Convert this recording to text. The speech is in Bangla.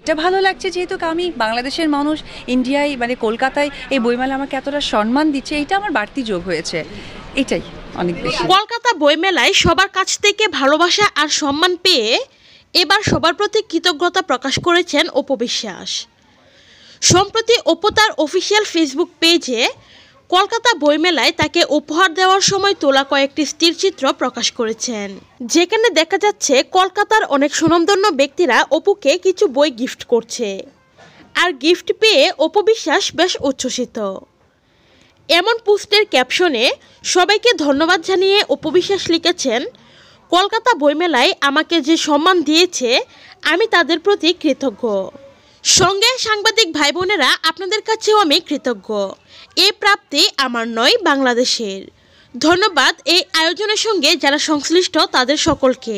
এটা ভালো লাগছে যেহেতু আমি বাংলাদেশের মানুষ, ইন্ডিয়ায় মানে কলকাতায় এই বইমেলা আমাকে এতটা সম্মান দিচ্ছে, এটা আমার বাড়তি যোগ হয়েছে, এটাই অনেক বেশি। কলকাতা বইমেলায় সবার কাছ থেকে ভালোবাসা আর সম্মান পেয়ে এবার সবার প্রতি কৃতজ্ঞতা প্রকাশ করেছেন অপু বিশ্বাস। সম্প্রতি অপু তার অফিসিয়াল ফেসবুক পেজে কলকাতা বইমেলায় তাকে উপহার দেওয়ার সময় তোলা কয়েকটি স্থিরচিত্র প্রকাশ করেছেন, যেখানে দেখা যাচ্ছে কলকাতার অনেক সুনামধন্য ব্যক্তিরা অপুকে কিছু বই গিফট করছে। আর গিফট পেয়ে অপু বিশ্বাস বেশ উচ্ছ্বসিত। এমন পোস্টের ক্যাপশনে সবাইকে ধন্যবাদ জানিয়ে অপু বিশ্বাস লিখেছেন, কলকাতা বইমেলায় আমাকে যে সম্মান দিয়েছে আমি তাদের প্রতি কৃতজ্ঞ। সঙ্গে সাংবাদিক ভাই বোনেরা, আপনাদের কাছেও আমি কৃতজ্ঞ। এই প্রাপ্তি আমার নয়, বাংলাদেশের। ধন্যবাদ এই আয়োজনের সঙ্গে যারা সংশ্লিষ্ট তাদের সকলকে।